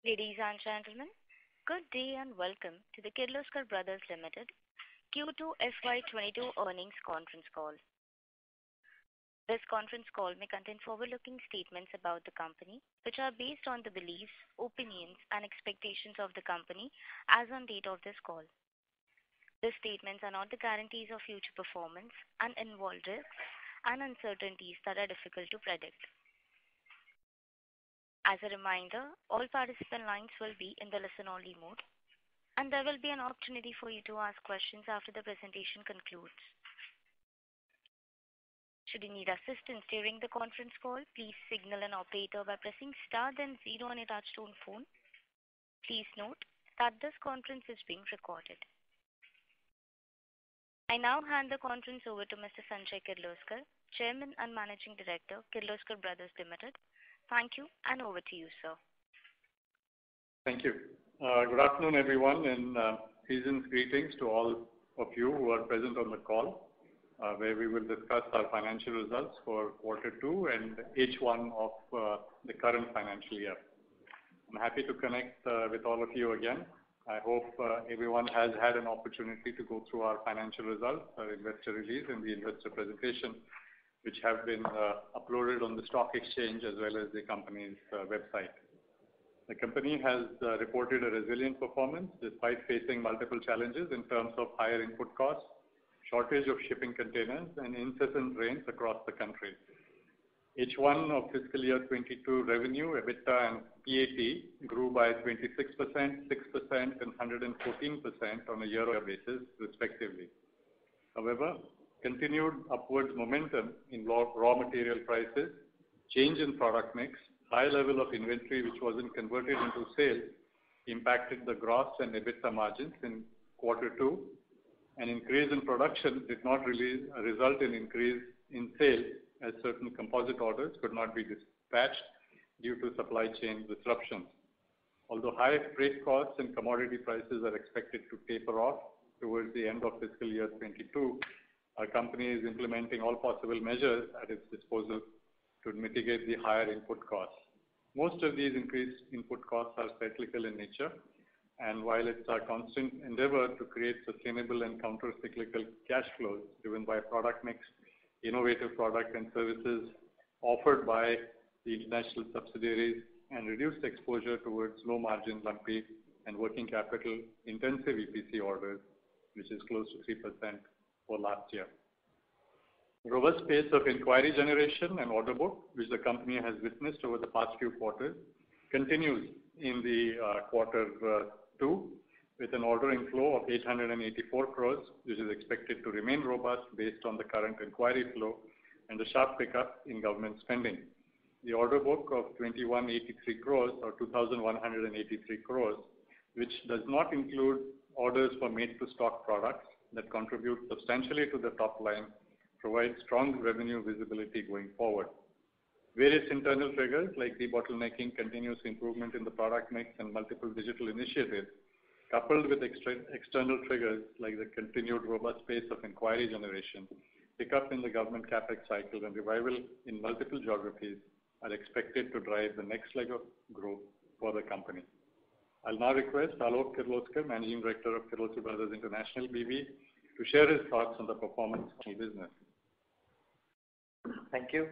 Ladies and gentlemen, good day and welcome to the Kirloskar Brothers Limited Q2 FY22 earnings conference call. This conference call may contain forward-looking statements about the company, which are based on the beliefs, opinions, and expectations of the company as on date of this call. These statements are not the guarantees of future performance and involve risks and uncertainties that are difficult to predict. As a reminder, all participant lines will be in the listen-only mode, and there will be an opportunity for you to ask questions after the presentation concludes. Should you need assistance during the conference call, please signal an operator by pressing star then zero on your touchtone phone. Please note that this conference is being recorded. I now hand the conference over to Mr. Sanjay Kirloskar, Chairman and Managing Director, Kirloskar Brothers Limited. Thank you, and over to you, sir. Thank you. Good afternoon, everyone, and season's greetings to all of you who are present on the call, where we will discuss our financial results for quarter 2 and H1 of the current financial year. I'm happy to connect with all of you again. I hope everyone has had an opportunity to go through our financial results, our investor release, and the investor presentation, which have been uploaded on the stock exchange as well as the company's website. The company has reported a resilient performance despite facing multiple challenges in terms of higher input costs, shortage of shipping containers, and incessant rains across the country. H1 of fiscal year 22 revenue, EBITDA and PAT grew by 26%, 6% and 114% on a year-over-year basis, respectively. However, continued upwards momentum in raw material prices, change in product mix, high level of inventory which wasn't converted into sales impacted the gross and EBITDA margins in quarter 2. An increase in production did not really result in increase in sales as certain composite orders could not be dispatched due to supply chain disruptions. Although high freight costs and commodity prices are expected to taper off towards the end of fiscal year 22, our company is implementing all possible measures at its disposal to mitigate the higher input costs. Most of these increased input costs are cyclical in nature, and while it's our constant endeavor to create sustainable and counter-cyclical cash flows driven by product mix, innovative product and services offered by the international subsidiaries, and reduced exposure towards low-margin, lumpy, and working capital intensive EPC orders, which is close to 3% for last year. Robust pace of inquiry generation and order book, which the company has witnessed over the past few quarters, continues in the quarter 2 with an ordering flow of 884 crores, which is expected to remain robust based on the current inquiry flow and the sharp pickup in government spending. The order book of 2183 crores or 2183 crores, which does not include orders for made-to-stock products that contribute substantially to the top line, provides strong revenue visibility going forward. Various internal triggers like debottlenecking, continuous improvement in the product mix, and multiple digital initiatives, coupled with external triggers like the continued robust pace of inquiry generation, pickup in the government capex cycle, and revival in multiple geographies, are expected to drive the next leg of growth for the company. I'll now request Alok Kirloskar, Managing Director of Kirloskar Brothers International BV, to share his thoughts on the performance of the business. Thank you.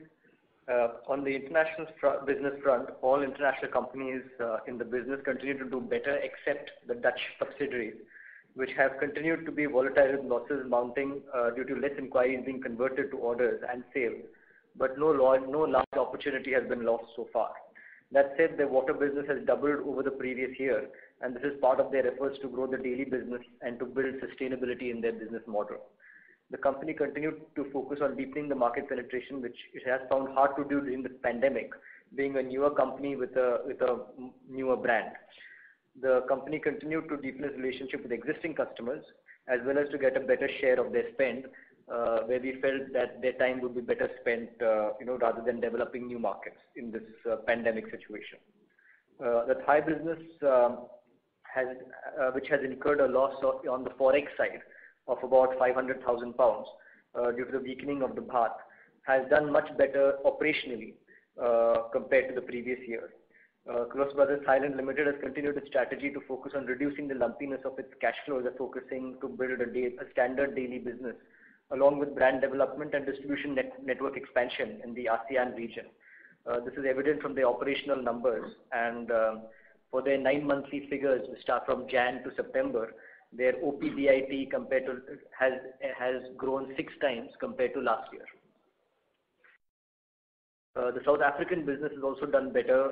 On the international business front, all international companies in the business continue to do better except the Dutch subsidiaries, which have continued to be volatile with losses mounting due to less inquiries being converted to orders and sales, but no large opportunity has been lost so far. That said, the water business has doubled over the previous year, and this is part of their efforts to grow the daily business and to build sustainability in their business model. The company continued to focus on deepening the market penetration, which it has found hard to do during the pandemic, being a newer company with a newer brand. The company continued to deepen its relationship with existing customers, as well as to get a better share of their spend, where we felt that their time would be better spent, rather than developing new markets in this pandemic situation. The Thai business, which has incurred a loss on the forex side of about 500,000 pounds due to the weakening of the baht, has done much better operationally compared to the previous year. Kirloskar Brothers Thailand Limited has continued its strategy to focus on reducing the lumpiness of its cash flows and focusing to build a standard daily business, along with brand development and distribution network expansion in the ASEAN region. This is evident from the operational numbers, and for their 9 monthly figures, which start from Jan to September, their OPBIT has grown 6 times compared to last year. The South African business has also done better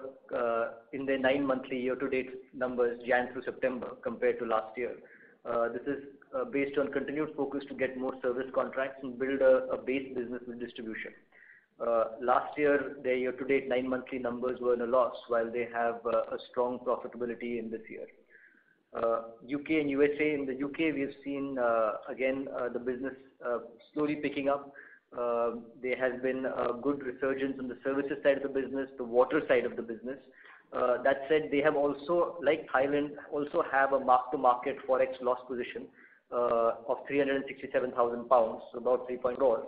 in their 9 monthly year-to-date numbers, Jan through September, compared to last year. This is based on continued focus to get more service contracts and build a base business with distribution. Last year, their year-to-date 9 monthly numbers were in a loss, while they have a strong profitability in this year. UK and USA. In the UK, we have seen again the business slowly picking up. There has been a good resurgence on the services side of the business, the water side of the business. That said, they have also, like Thailand, also have a mark-to-market forex loss position of 367,000 pounds, so about 3 crores.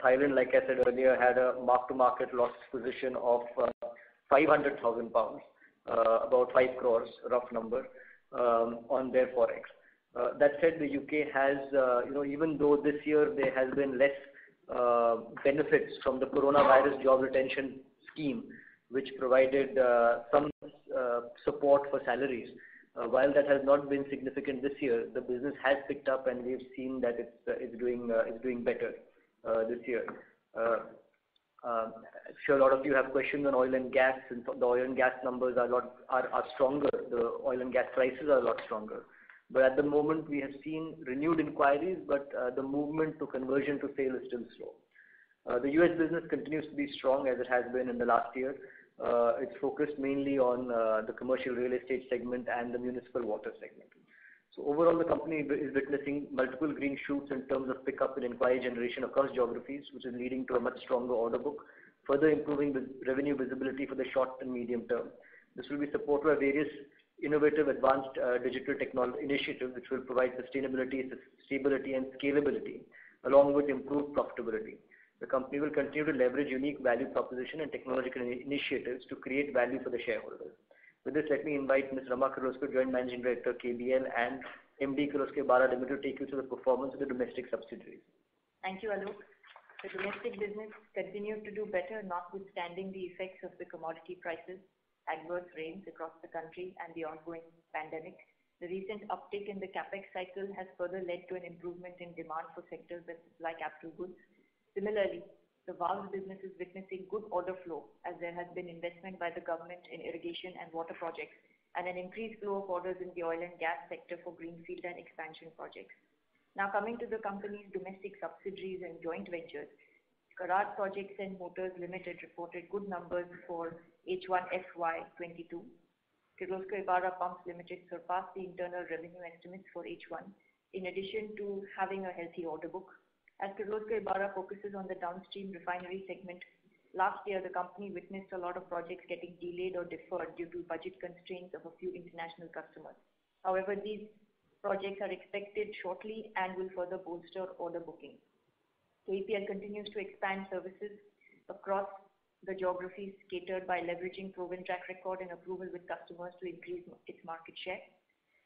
Thailand, like I said earlier, had a mark-to-market loss position of 500,000 pounds, about 5 crores, rough number, on their forex. That said, the UK has, even though this year there has been less benefits from the coronavirus job retention scheme, which provided some support for salaries. While that has not been significant this year, the business has picked up, and we've seen that it's doing better this year. I'm sure a lot of you have questions on oil and gas, and the oil and gas numbers are stronger. The oil and gas prices are a lot stronger. But at the moment, we have seen renewed inquiries, but the movement to conversion to sale is still slow. The US business continues to be strong as it has been in the last year. It's focused mainly on the commercial real estate segment and the municipal water segment. So overall, the company is witnessing multiple green shoots in terms of pickup in inquiry generation across geographies, which is leading to a much stronger order book, further improving the revenue visibility for the short and medium term. This will be supported by various innovative advanced digital technology initiatives, which will provide sustainability, stability, and scalability, along with improved profitability. The company will continue to leverage unique value proposition and technological initiatives to create value for the shareholders. With this, let me invite Ms. Rama Kirloskar, Joint Managing Director, KBL, and MD Kirloskar Ebara Limited, to take you through the performance of the domestic subsidiaries. Thank you, Alok. The domestic business continued to do better, notwithstanding the effects of the commodity prices, adverse rains across the country, and the ongoing pandemic. The recent uptick in the capex cycle has further led to an improvement in demand for sectors that supply capital goods. Similarly, the valves business is witnessing good order flow, as there has been investment by the government in irrigation and water projects, and an increased flow of orders in the oil and gas sector for greenfield and expansion projects. Now coming to the company's domestic subsidiaries and joint ventures, Karad Projects and Motors Limited reported good numbers for H1 FY22. Kirloskar Ebara Pumps Limited surpassed the internal revenue estimates for H1, in addition to having a healthy order book. As Kirloskar Ebara focuses on the downstream refinery segment, last year the company witnessed a lot of projects getting delayed or deferred due to budget constraints of a few international customers. However, these projects are expected shortly and will further bolster order booking. KEPL continues to expand services across the geographies catered by leveraging proven track record and approval with customers to increase its market share.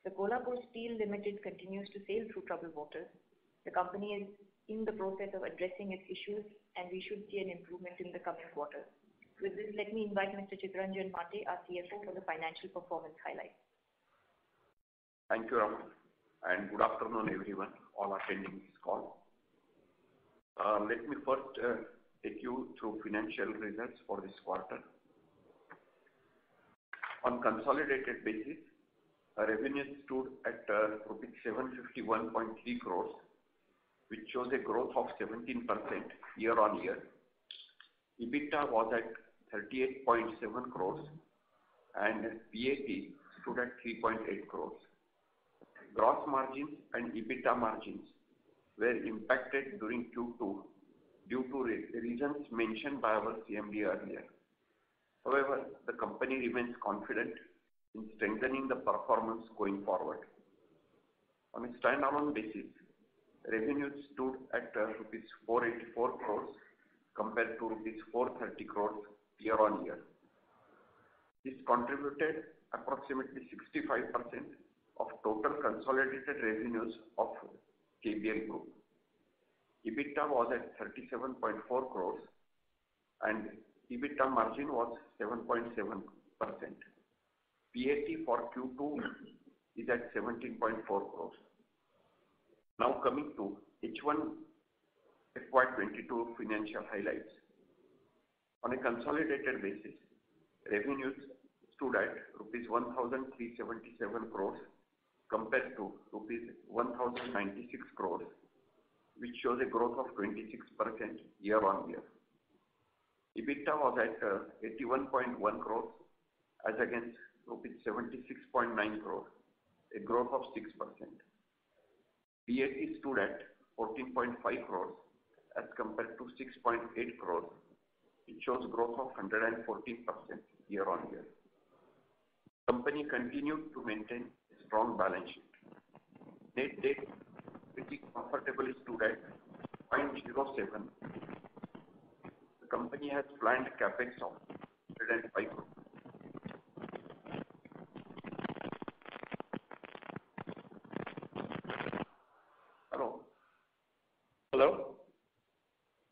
The Kolhapur Steel Limited continues to sail through troubled waters. The company is in the process of addressing its issues, and we should see an improvement in the coming quarters. With this, let me invite Mr. Chittaranjan Mate, our CFO, for the financial performance highlights. Thank you, Raman, and good afternoon, everyone, all attending this call. Let me first take you through financial results for this quarter. On consolidated basis, our revenue stood at rupees 751.3 crores, which shows a growth of 17% year-on-year. EBITDA was at 38.7 crores and PAT stood at 3.8 crores. Gross margins and EBITDA margins were impacted during Q2 due to reasons mentioned by our CMD earlier. However, the company remains confident in strengthening the performance going forward. On a standalone basis, revenue stood at rupees 484 crores compared to rupees 430 crores year-on-year. This contributed approximately 65% of total consolidated revenues of KBL Group. EBITDA was at 37.4 crores and EBITDA margin was 7.7%. PAT for Q2 is at 17.4 crores. Now coming to H1 FY22 financial highlights. On a consolidated basis, revenues stood at rupees 1,377 crores compared to rupees 1,096 crores, which shows a growth of 26% year on year. EBITDA was at 81.1 crores as against rupees 76.9 crores, a growth of 6%. PAT stood at 14.5 crores as compared to 6.8 crores. It shows growth of 114% year on year. Company continued to maintain a strong balance sheet. Net debt pretty comfortably stood at 0.07. The company has planned capex of 105 crores. Hello. Hello?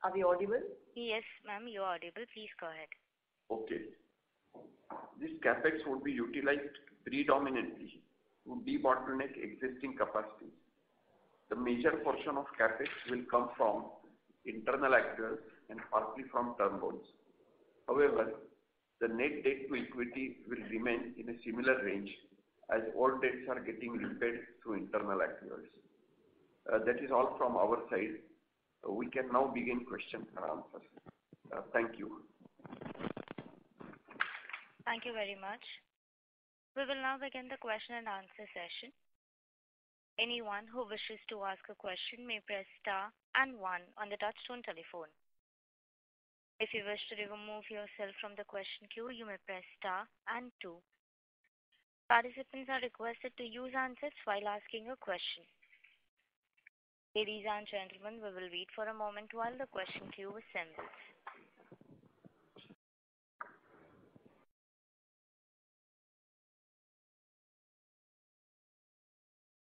Are we audible? Yes, ma'am, you are audible. Please go ahead. Okay. This capex would be utilized predominantly to debottleneck existing capacities. The major portion of capex will come from internal accruals and partly from term loans. However, the net debt to equity will remain in a similar range as all debts are getting repaid through internal accruals. That is all from our side. We can now begin questions and answers. Thank you. Thank you very much. We will now begin the question and answer session. Anyone who wishes to ask a question may press star and 1 on the touchtone telephone. If you wish to remove yourself from the question queue, you may press star and 2. Participants are requested to use handsets while asking a question. Ladies and gentlemen, we will wait for a moment while the question queue assembles.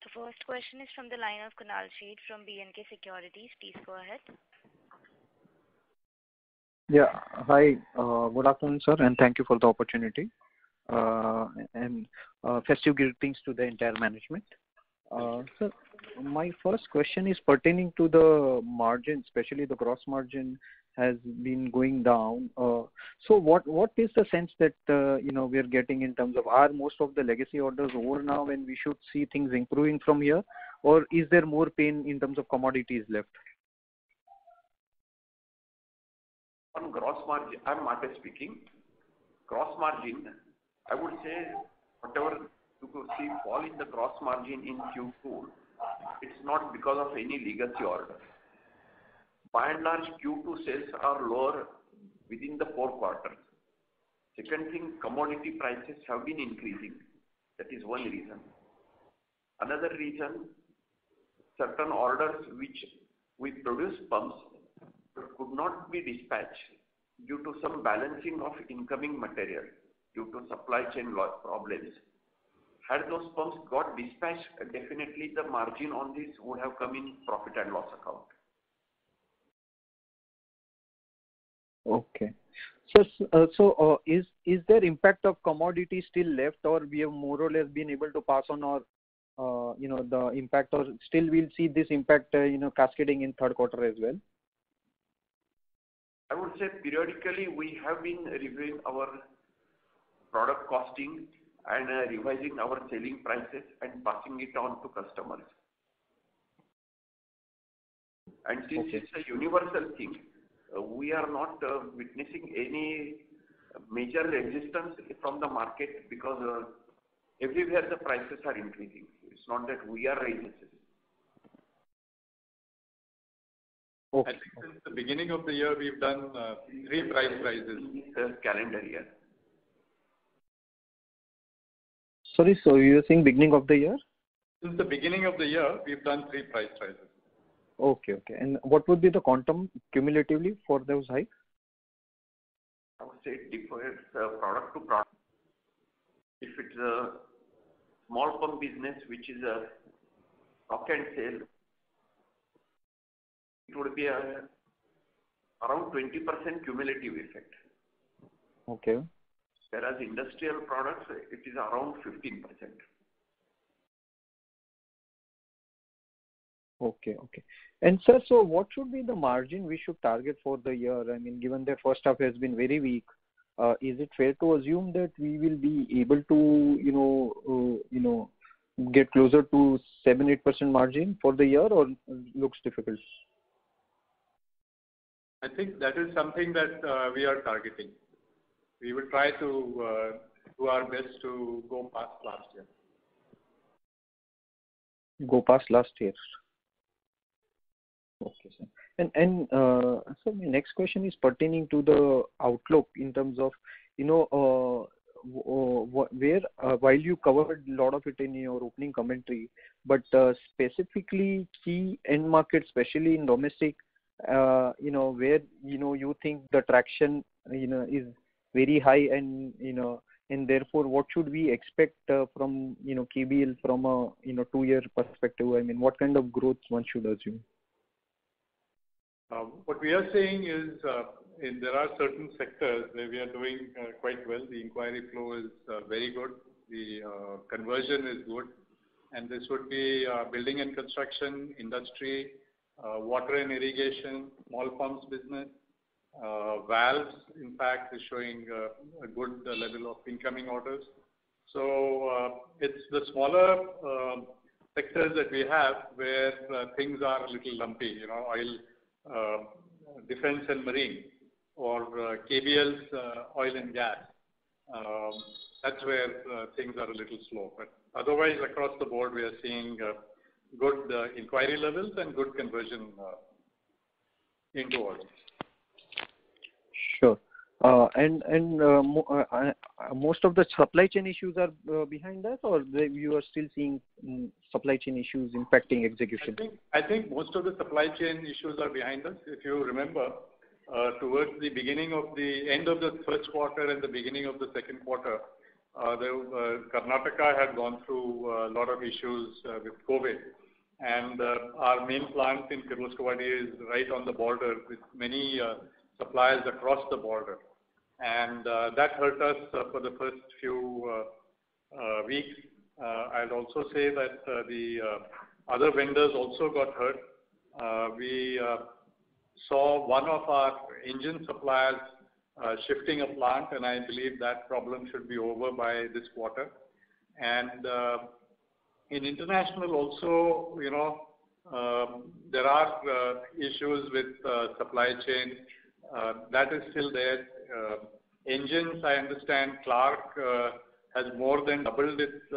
The first question is from the line of Kunal Sheth from B&K Securities. Please go ahead. Yeah. Hi. Good afternoon, sir, and thank you for the opportunity. Festive greetings to the entire management. Sir, my first question is pertaining to the margin, especially the gross margin has been going down. So what is the sense that we are getting in terms of, are most of the legacy orders over now and we should see things improving from here, or is there more pain in terms of commodities left? On gross margin, I'm Mate speaking. Gross margin, I would say whatever you could see fall in the gross margin in Q2, it's not because of any legacy order. By and large, Q2 sales are lower within the 4 quarters. Second thing, commodity prices have been increasing. That is one reason. Another reason, certain orders which we produce pumps could not be dispatched due to some balancing of incoming material due to supply chain problems. Had those pumps got dispatched, definitely the margin on this would have come in profit and loss account. Okay. So is there impact of commodity still left, or we have more or less been able to pass on our the impact, or still we'll see this impact cascading in third quarter as well? I would say periodically we have been reviewing our product costing and revising our selling prices and passing it on to customers. And since it's a universal thing, we are not witnessing any major resistance from the market because everywhere the prices are increasing. It's not that we are raising it. Okay. I think since the beginning of the year, we've done 3 price rises. This calendar year. Sorry, so you're saying beginning of the year? Since the beginning of the year, we've done 3 price rises. Okay. And what would be the quantum cumulatively for those hikes? I would say it differs product to product. small pump business, which is a stock and sale, it would be around 20% cumulative effect. Okay. Whereas industrial products, it is around 15%. Okay. And sir, so what should be the margin we should target for the year? I mean, given that first half has been very weak, is it fair to assume that we will be able to, get closer to 7-8% margin for the year, or looks difficult? I think that is something that we are targeting. We will try to do our best to go past last year. Go past last year. Okay, sir. And so my next question is pertaining to the outlook in terms of, where while you covered a lot of it in your opening commentary, but specifically key end markets, especially in domestic, where you think the traction is very high, and and therefore what should we expect from KBL from a 2-year perspective? I mean, what kind of growth one should assume? What we are saying is there are certain sectors where we are doing quite well. The inquiry flow is very good. The conversion is good. And this would be building and construction, industry, water and irrigation, small pumps business. Valves, in fact, is showing a good level of incoming orders. So it's the smaller sectors that we have where things are a little lumpy, oil, defense and marine, or KBL's oil and gas. That's where things are a little slow. But otherwise, across the board, we are seeing good inquiry levels and good conversion into orders. Sure. And most of the supply chain issues are behind us, or you are still seeing supply chain issues impacting execution? I think most of the supply chain issues are behind us. If you remember, towards the beginning of the end of the first quarter and the beginning of the second quarter, Karnataka had gone through a lot of issues with COVID. And our main plant in Kirloskavadi is right on the border with many suppliers across the border. And that hurt us for the first few weeks. I'd also say that the other vendors also got hurt. We saw one of our engine suppliers shifting a plant, and I believe that problem should be over by this quarter. And in international also, there are issues with supply chain. That is still there. Engines, I understand, Clark has more than doubled its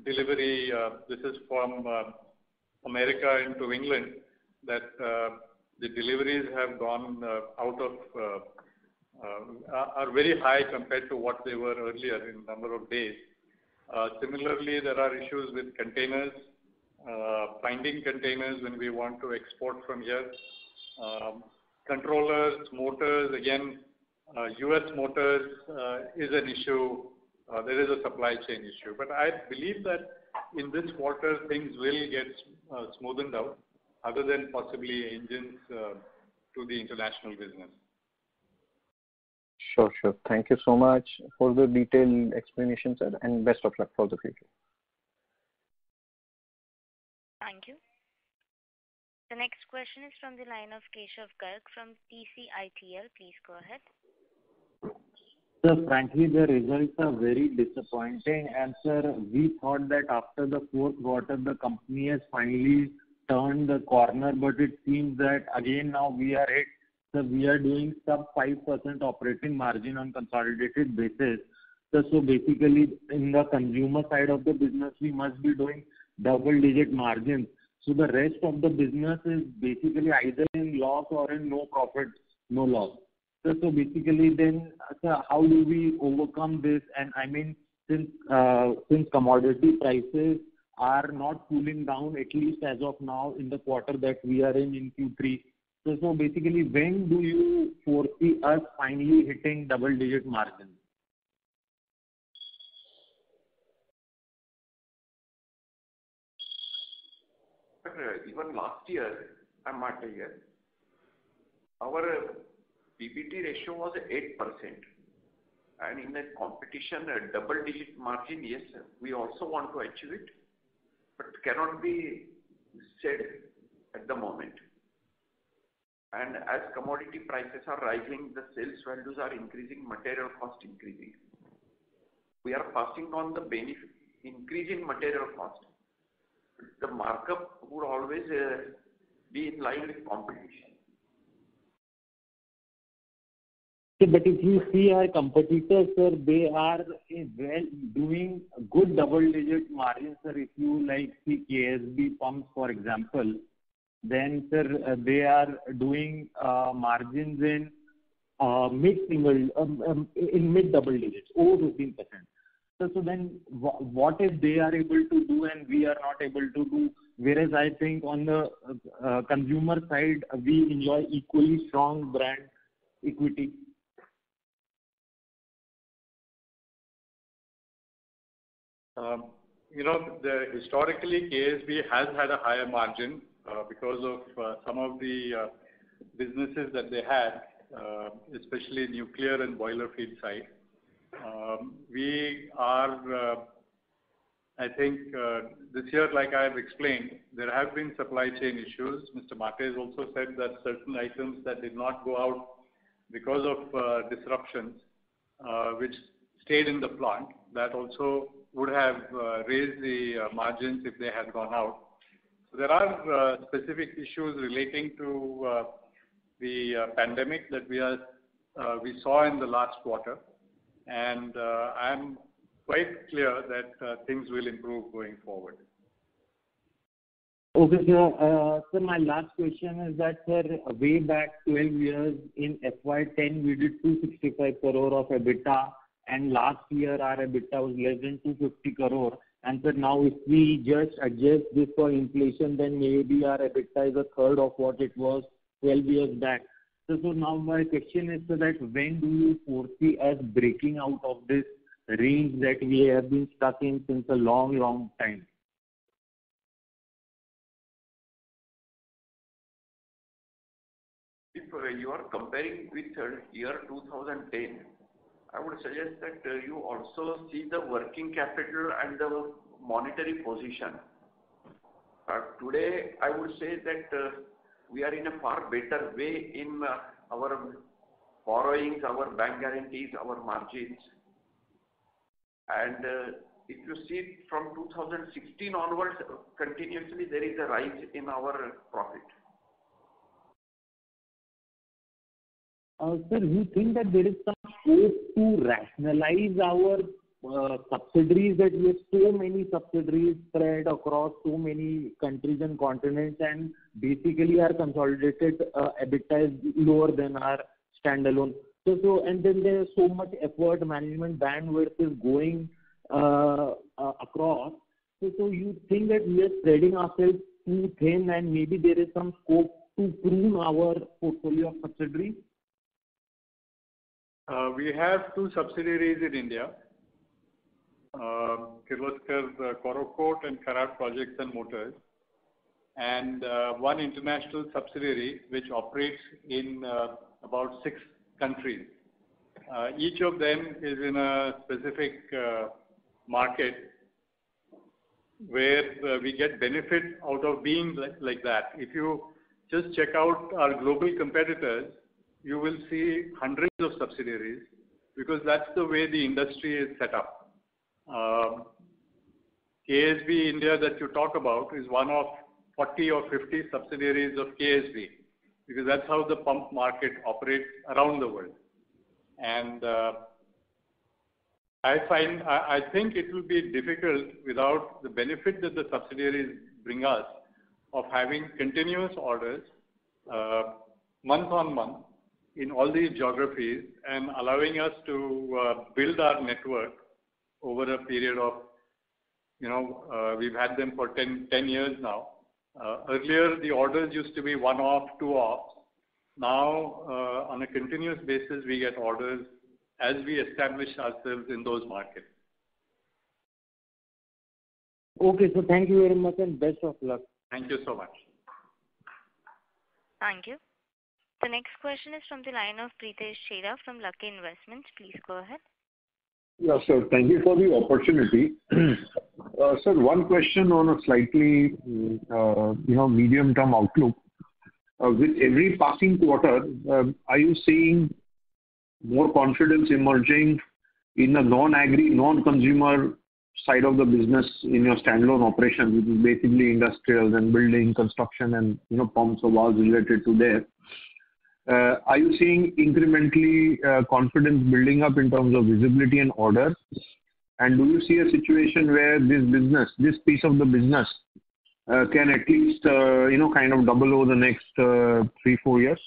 delivery. This is from America into England, that the deliveries have gone are very high compared to what they were earlier in number of days. Similarly, there are issues with containers, finding containers when we want to export from here. Controllers, motors, again, US motors is an issue. There is a supply chain issue. But I believe that in this quarter, things will get smoothened out, other than possibly engines to the international business. Sure. Thank you so much for the detailed explanation, sir, and best of luck for the future. Thank you. The next question is from the line of Keshav Garg from TCITL. Please go ahead. Sir, frankly, the results are very disappointing. And sir, we thought that after the fourth quarter, the company has finally turned the corner, but it seems that again now we are hit. So we are doing sub 5% operating margin on consolidated basis. So basically, in the consumer side of the business, we must be doing double-digit margins. So the rest of the business is basically either in loss or in no profit, no loss. So basically, then how do we overcome this? And I mean, since commodity prices are not cooling down, at least as of now in the quarter that we are in Q3. So basically, when do you foresee us finally hitting double-digit margins? even last year, I'm not here, our PBT ratio was 8%. And in a competition, a double-digit margin, yes, we also want to achieve it, but cannot be said at the moment. And as commodity prices are rising, the sales values are increasing, material cost increasing. We are passing on the benefit, increase in material cost. The markup would always be in line with competition. But if you see our competitors, sir, they are doing good double-digit margins, sir. If you see KSB pumps, for example, then, sir, they are doing margins in mid double digits, over 15%. So then, what if they are able to do and we are not able to do? Whereas I think on the consumer side, we enjoy equally strong brand equity. Historically, KSB has had a higher margin because of some of the businesses that they had, especially nuclear and boiler feed side. We are, I think, this year, like I have explained, there have been supply chain issues. Mr. Mate has also said that certain items that did not go out because of disruptions, which stayed in the plant, that also would have raised the margins if they had gone out. So there are specific issues relating to the pandemic that we saw in the last quarter, and I'm quite clear that things will improve going forward. Okay, sir. Sir, my last question is that, sir, way back 12 years in FY10, we did 265 crore of EBITDA, and last year our EBITDA was less than 250 crore. And sir, now if we just adjust this for inflation, then maybe our EBITDA is a third of what it was 12 years back. So now my question is, so that when do you foresee us breaking out of this range that we have been stuck in since a long, long time? If you are comparing with year 2010, I would suggest that you also see the working capital and the monetary position. Today, I would say that we are in a far better way in our borrowings, our bank guarantees, our margins. And if you see from 2016 onwards, continuously there is a rise in our profit. Sir, you think that there is some scope to rationalize our subsidiaries, that we have so many subsidiaries spread across so many countries and continents, and basically our consolidated EBITDA is lower than our standalone. And then there is so much effort, management bandwidth is going across. So you think that we are spreading ourselves too thin, and maybe there is some scope to prune our portfolio of subsidiaries? We have two subsidiaries in India, Kirloskar Corrocoat and Kharad Projects and Motors, and one international subsidiary which operates in about 6 countries. Each of them is in a specific market where we get benefit out of being like that. If you just check out our global competitors, you will see hundreds of subsidiaries, because that's the way the industry is set up. KSB India that you talk about is one of 40 or 50 subsidiaries of KSB, because that's how the pump market operates around the world. And I think it will be difficult without the benefit that the subsidiaries bring us of having continuous orders month on month in all these geographies, and allowing us to build our network over a period of, we've had them for 10 years now. Earlier, the orders used to be one-off, two-off. Now, on a continuous basis, we get orders as we establish ourselves in those markets. Okay, so thank you very much and best of luck. Thank you so much. Thank you. The next question is from the line of Pritesh Chheda from Lucky Investments. Please go ahead. Yeah, sir. Thank you for the opportunity. Sir, one question on a slightly, medium-term outlook. With every passing quarter, are you seeing more confidence emerging in the non-agri, non-consumer side of the business in your standalone operations, which is basically industrials and building, construction, and pumps or valves related to there? Are you seeing incrementally confidence building up in terms of visibility and orders? And do you see a situation where this piece of the business, can at least kind of double over the next 3-4 years?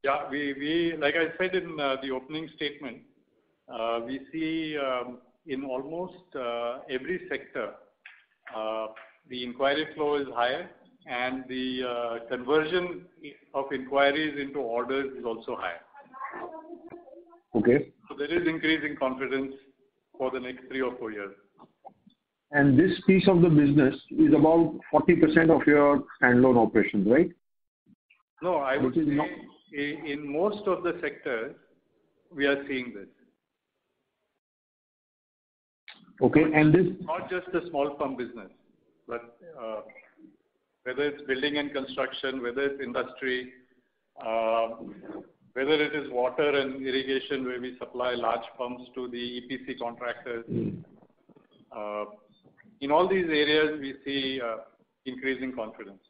Yeah, we like I said in the opening statement, we see in almost every sector the inquiry flow is higher, and the conversion of inquiries into orders is also higher. Okay. So there is increasing confidence for the next 3 or 4 years. And this piece of the business is about 40% of your standalone operations, right? No, I would say in most of the sectors, we are seeing this. Okay, and this... Not just the small pump business, but whether it's building and construction, whether it's industry, whether it is water and irrigation where we supply large pumps to the EPC contractors. In all these areas, we see increasing confidence.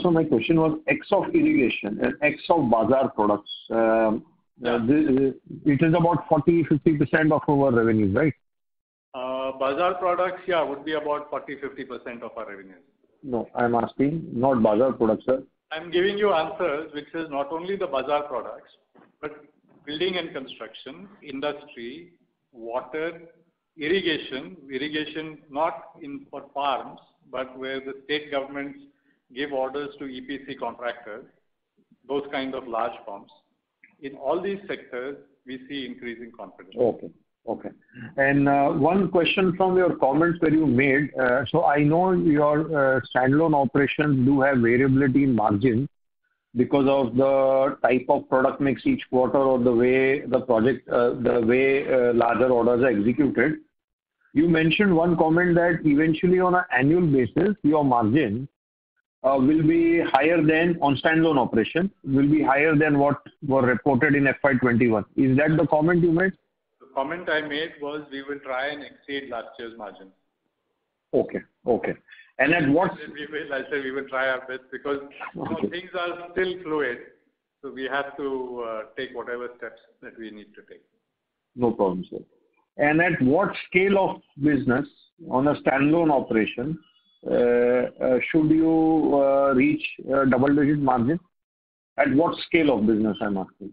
So my question was X of irrigation and X of bazaar products. It is about 40-50% of our revenues, right? Bazaar products, would be about 40-50% of our revenues. No, I'm asking not bazaar products, sir. I'm giving you answers which is not only the bazaar products, but building and construction, industry, water, irrigation not for farms, but where the state governments give orders to EPC contractors, those kind of large pumps. In all these sectors, we see increasing confidence. Okay. And one question from your comments that you made. So I know your standalone operations do have variability in margin because of the type of product mix each quarter or the way larger orders are executed. You mentioned one comment that eventually on an annual basis, your margin will be higher than on standalone operation, will be higher than what were reported in FY21. Is that the comment you made? The comment I made was we will try and exceed last year's margin. Okay. And at what... I said we will try our best because things are still fluid. So we have to take whatever steps that we need to take. No problem, sir. And at what scale of business on a standalone operation should you reach double-digit margin? At what scale of business, I'm asking?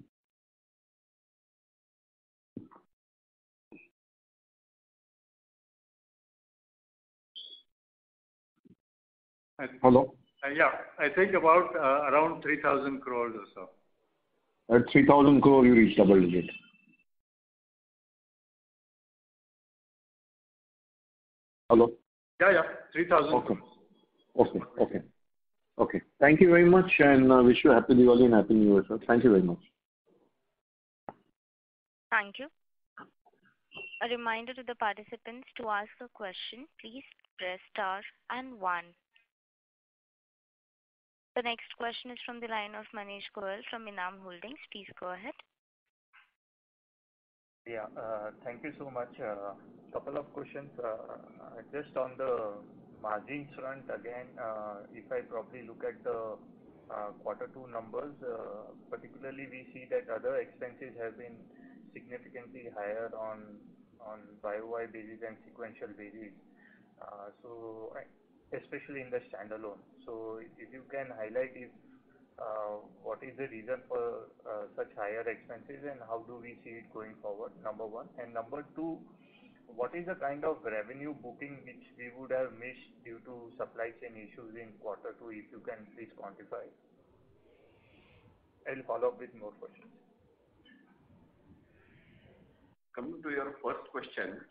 Hello? I think about around 3,000 crores or so. At 3,000 crore, you reach double digit. Hello? Yeah, 3,000. Okay. Thank you very much, and wish you a happy Diwali and happy New Year, sir. Thank you very much. Thank you. A reminder to the participants to ask a question, please press star and 1. The next question is from the line of Manish Goyal from Enam Holdings. Please go ahead. Yeah, thank you so much. Couple of questions. Just on the margins front, again, if I probably look at the Q2 numbers, particularly we see that other expenses have been significantly higher on YOY basis and sequential basis. So especially in the standalone. So if you can highlight what is the reason for such higher expenses and how do we see it going forward, number one. And number two, what is the kind of revenue booking which we would have missed due to supply chain issues in Q2, if you can please quantify? I'll follow up with more questions. Coming to your first question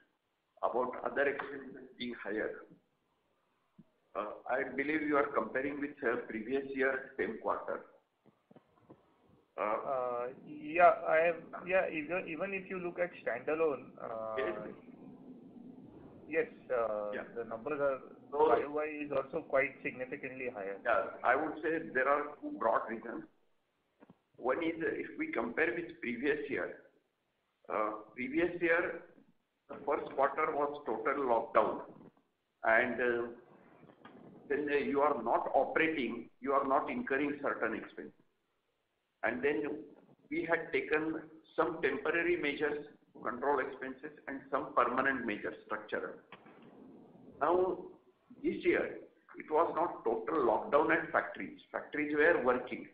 about other expenses being higher. I believe you are comparing with previous year same quarter. Even if you look at standalone, yes, the numbers are, YOY is also quite significantly higher. Yeah, I would say there are two broad reasons. One is if we compare with previous year, the first quarter was total lockdown, and then you are not operating, you are not incurring certain expenses. And then we had taken some temporary measures to control expenses and some permanent measures, structural. Now, this year, it was not total lockdown at factories. Factories were working,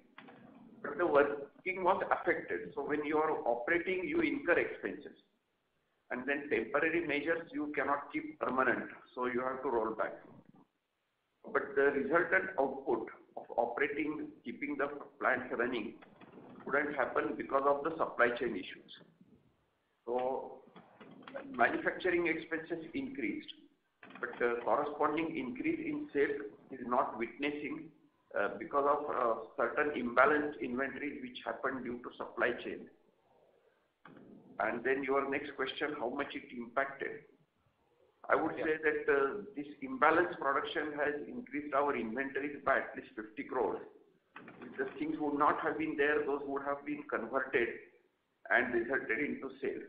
but the working was affected. So when you are operating, you incur expenses. And then temporary measures you cannot keep permanent, so you have to roll back. But the resultant output of operating, keeping the plants running, couldn't happen because of the supply chain issues. So manufacturing expenses increased, but the corresponding increase in sales is not witnessing because of certain imbalanced inventories which happened due to supply chain. And then your next question, how much it impacted? I would say that this imbalanced production has increased our inventories by at least 50 crores. If the things would not have been there, those would have been converted and resulted into sale.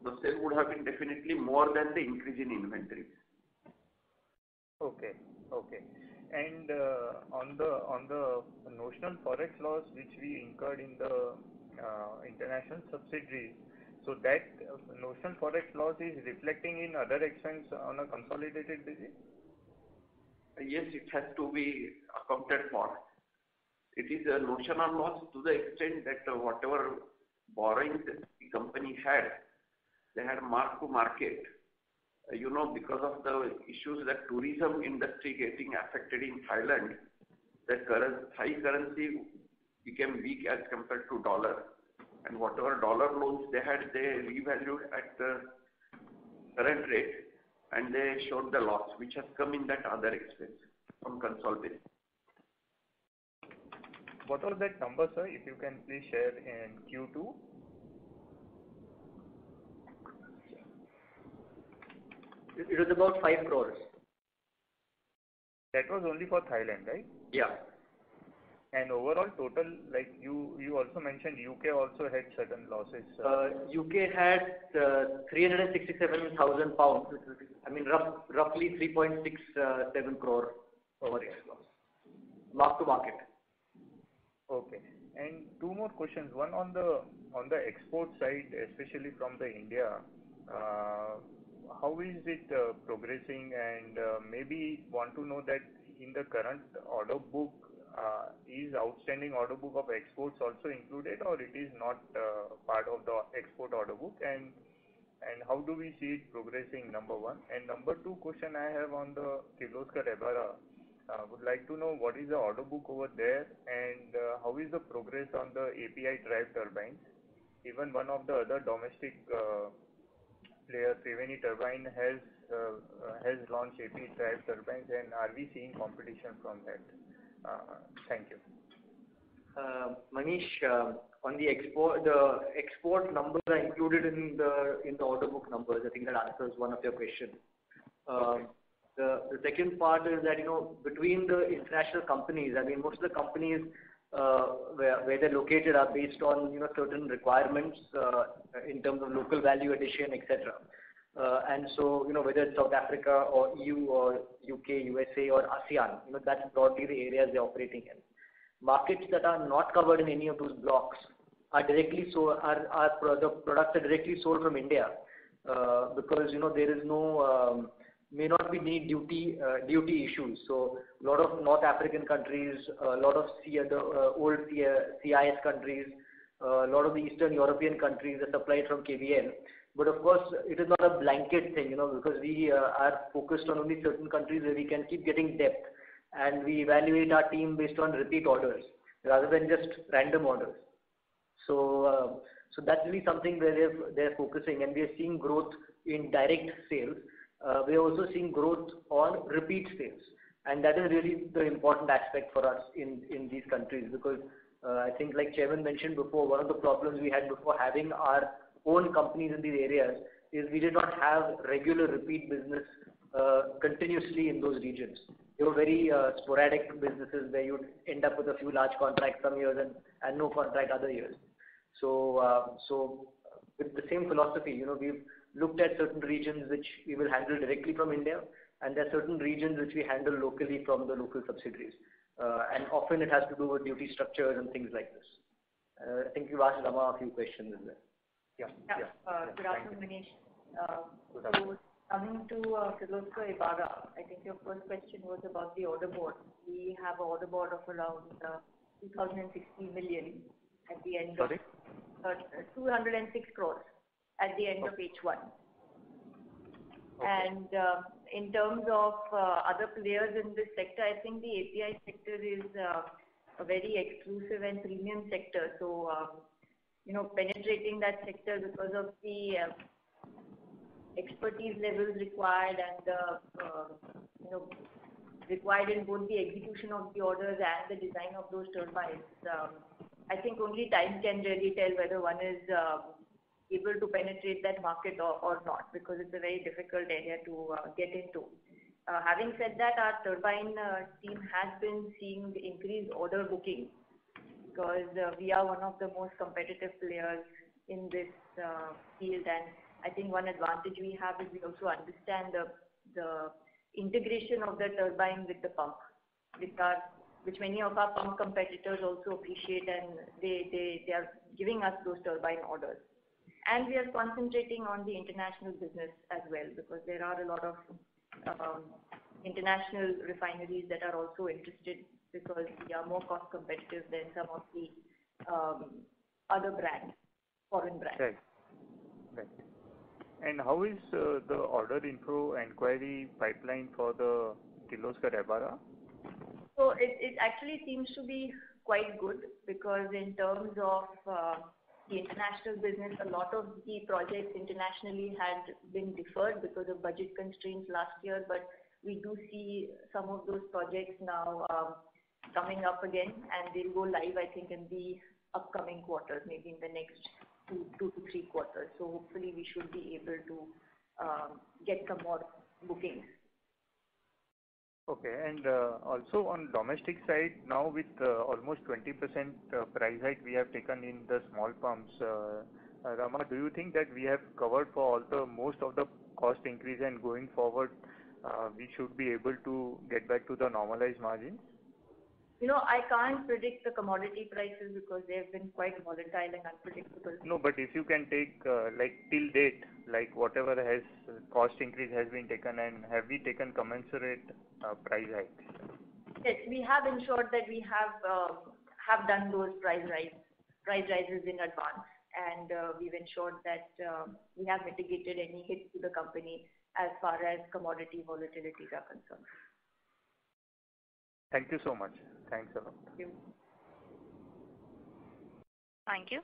The sale would have been definitely more than the increase in inventories. Okay. And on the notional forex loss which we incurred in the international subsidiaries, so that notional forex loss is reflecting in other expense on a consolidated basis? Yes, it has to be accounted for. It is a notional loss to the extent that whatever borrowings the company had, they had mark to market. Because of the issues that tourism industry getting affected in Thailand, the Thai currency became weak as compared to dollar. And whatever dollar loans they had, they revalued at the current rate, and they showed the loss, which has come in that other expense from consolidated. What was that number, sir, if you can please share in Q2? It was about 5 crores. That was only for Thailand, right? Yeah. And overall total, like you also mentioned UK also had certain losses. UK had 367,000 pounds, roughly 3.67 crore over year loss. Mark to market. Okay. And two more questions. One on the export side, especially from the India. How is it progressing? And maybe want to know that in the current order book, is outstanding order book of exports also included, or it is not part of the export order book? And how do we see it progressing, number one? And number two question I have on the Kirloskar Ebara. Would like to know what is the order book over there, and how is the progress on the API drive turbines? Even one of the other domestic player, Triveni Turbine, has launched API drive turbines, and are we seeing competition from that? Thank you. Manish, on the export numbers are included in the order book numbers. I think that answers one of your questions. Okay. The second part is that, between the international companies, most of the companies where they're located are based on, certain requirements in terms of local value addition, etc. And so, whether it's South Africa or EU or UK, USA or ASEAN, that's broadly the areas they're operating in. Markets that are not covered in any of those blocks are directly sold, the products are directly sold from India, because, there is no, may not be any duty issues. So a lot of North African countries, a lot of old CIS countries, a lot of the Eastern European countries are supplied from KBL. But of course, it is not a blanket thing, because we are focused on only certain countries where we can keep getting depth, and we evaluate our team based on repeat orders rather than just random orders. So that's really something where they're focusing, and we are seeing growth in direct sales. we are also seeing growth on repeat sales. And that is really the important aspect for us in these countries, because I think, like Chairman mentioned before, one of the problems we had before having our own companies in these areas is we did not have regular repeat business continuously in those regions. They were very sporadic businesses where you'd end up with a few large contracts some years and no contract other years. So with the same philosophy, we've looked at certain regions which we will handle directly from India, and there are certain regions which we handle locally from the local subsidiaries. And often it has to do with duty structures and things like this. I think you asked Rama a few questions as well. Good afternoon, Manish. So coming to Kirloskar Ebara, I think your first question was about the order board. We have an order board of around 2,060 million at the end of 206 crores at the end of H1. And in terms of other players in this sector, I think the API sector is a very exclusive and premium sector. So, penetrating that sector because of the expertise levels required and required in both the execution of the orders and the design of those turbines. I think only time can really tell whether one is able to penetrate that market or not, because it's a very difficult area to get into. Having said that, our turbine team has been seeing increased order booking because we are one of the most competitive players in this field, and I think one advantage we have is we also understand the integration of the turbine with the pump, which many of our pump competitors also appreciate, and they are giving us those turbine orders. And we are concentrating on the international business as well, because there are a lot of international refineries that are also interested, because we are more cost competitive than some of the other brands, foreign brands. Right. And how is the order info inquiry pipeline for the Kirloskar Ebara? So it actually seems to be quite good, because in terms of the international business, a lot of the projects internationally had been deferred because of budget constraints last year, but we do see some of those projects now coming up again, and they'll go live, I think, in the upcoming quarters, maybe in the next 2 to 3 quarters. So hopefully we should be able to get some more bookings. Okay, and also on domestic side, now with almost 20% price hike we have taken in the small pumps, Rama, do you think that we have covered for most of the cost increase, and going forward we should be able to get back to the normalized margins? I can't predict the commodity prices because they have been quite volatile and unpredictable. No, but if you can take like till date, like whatever has cost increase has been taken, and have we taken commensurate price hikes? Yes, we have ensured that we have done those price rises in advance, and we've ensured that we have mitigated any hit to the company as far as commodity volatilities are concerned. Thank you so much. Thanks a lot. Thank you. Thank you.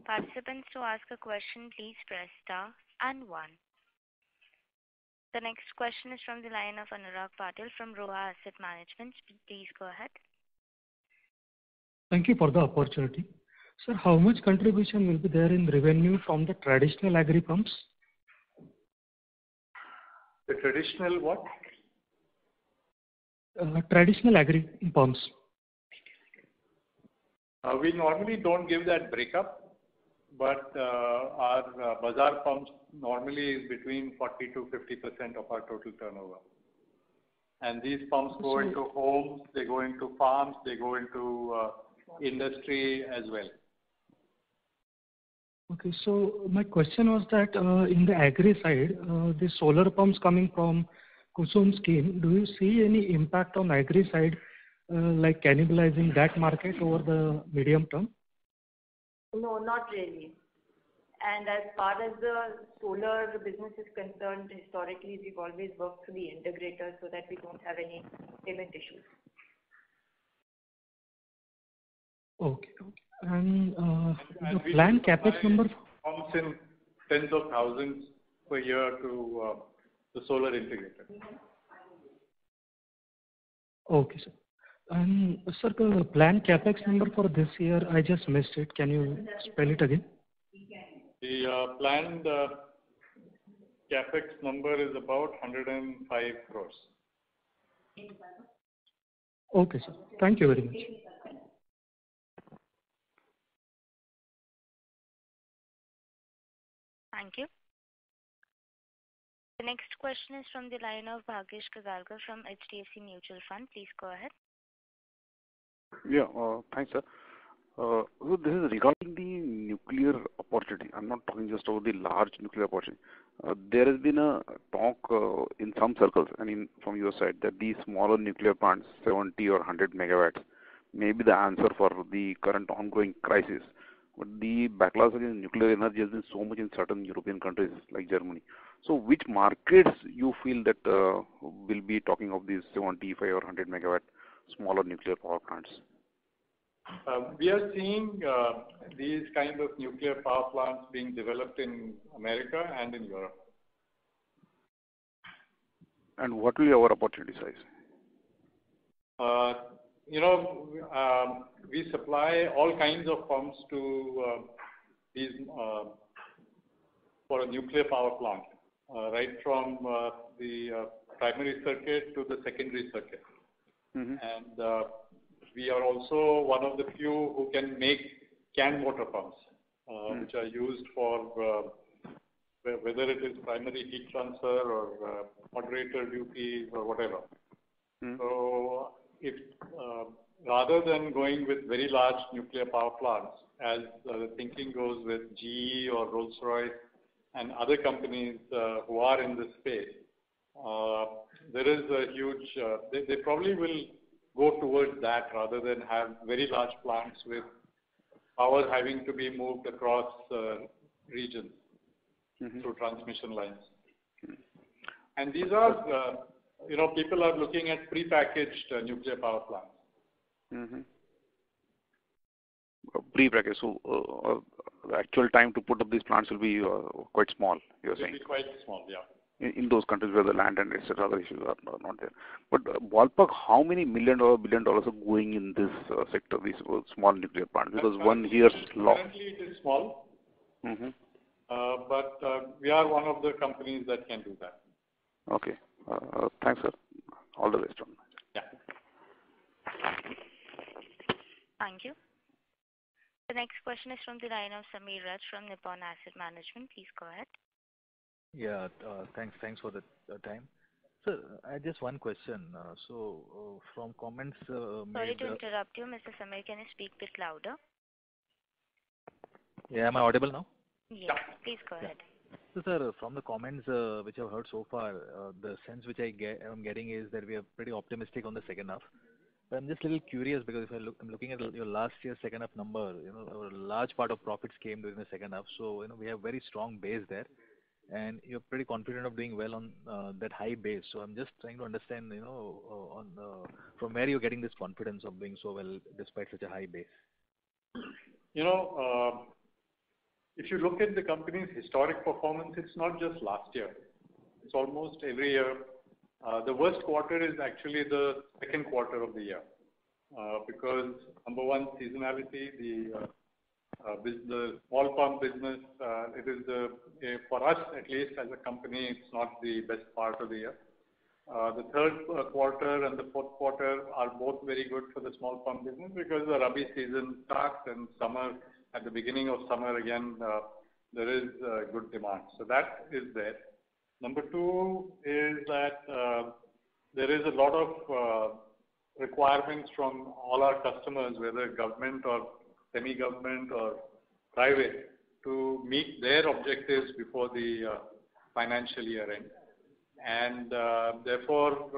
Participants, to ask a question, please press star and 1. The next question is from the line of Anurag Patil from Roha Asset Management. Please go ahead. Thank you for the opportunity. Sir, how much contribution will be there in revenue from the traditional agri pumps? The traditional what? Traditional agri pumps. We normally don't give that breakup, but our bazaar pumps normally is between 40 to 50% of our total turnover. And these pumps go into homes, they go into farms, they go into industry as well. Okay, so my question was that in the agri side, the solar pumps coming from Kusum scheme, do you see any impact on agri side, like cannibalizing that market over the medium term? No, not really. And as far as the solar business is concerned, historically we've always worked through the integrator so that we don't have any payment issues. Okay. And the planned capex number? Pumps in tens of thousands per year to the solar integrator. Okay, sir. And sir, the planned capex number for this year, I just missed it. Can you spell it again? The planned capex number is about 105 crores. Okay, sir. Thank you very much. Thank you. The next question is from the line of Bhagesh Kagalkar from HDFC Mutual Fund. Please go ahead. Yeah, thanks, sir. So this is regarding the nuclear opportunity. I'm not talking just about the large nuclear opportunity. There has been a talk in some circles, I mean, from your side, that these smaller nuclear plants, 70 or 100 megawatts, may be the answer for the current ongoing crisis. But the backlash against nuclear energy has been so much in certain European countries like Germany. So which markets you feel that will be talking of these 75 or 100 megawatt smaller nuclear power plants? We are seeing these kind of nuclear power plants being developed in America and in Europe. And what will be our opportunity size? We supply all kinds of pumps to these for a nuclear power plant, right from the primary circuit to the secondary circuit. Mm-hmm. And we are also one of the few who can make CAN motor pumps, which are used for whether it is primary heat transfer or moderator duty or whatever. Mm-hmm. So if rather than going with very large nuclear power plants, as the thinking goes with GE or Rolls-Royce and other companies who are in this space, there is a huge, they probably will go towards that rather than have very large plants with power having to be moved across regions through transmission lines. And these are, people are looking at prepackaged nuclear power plants. Mm-hmm. Pre-packaged, so the actual time to put up these plants will be quite small, you're saying? It will be quite small, yeah. In those countries where the land and etc. other issues are not there. But ballpark, how many $1 billion are going in this sector, these small nuclear plants? Because one hears law. Currently it is small, but we are one of the companies that can do that. Okay. Thanks, sir. All the best. Yeah. Thank you. The next question is from the line of Samir Raj from Nippon Asset Management. Please go ahead. Yeah, thanks for the time. Sir, I had just one question. From comments Sorry to interrupt you, Mr. Samir. Can you speak a bit louder? Yeah, am I audible now? Yes, please go ahead. So, sir, from the comments which I've heard so far, the sense which I'm getting is that we are pretty optimistic on the second half. But I'm just a little curious because if I'm looking at your last year's second half number, a large part of profits came during the second half. So, we have very strong base there. And you're pretty confident of doing well on that high base. So I'm just trying to understand, from where you're getting this confidence of doing so well despite such a high base. If you look at the company's historic performance, it's not just last year. It's almost every year. The worst quarter is actually the second quarter of the year because, number one, seasonality, the small pump business, it is for us at least as a company, it's not the best part of the year. The third quarter and the fourth quarter are both very good for the small pump business because the Rabi season starts and summer, at the beginning of summer again, there is good demand. So that is there. Number two is that there is a lot of requirements from all our customers, whether government or semi-government or private, to meet their objectives before the financial year end. And therefore,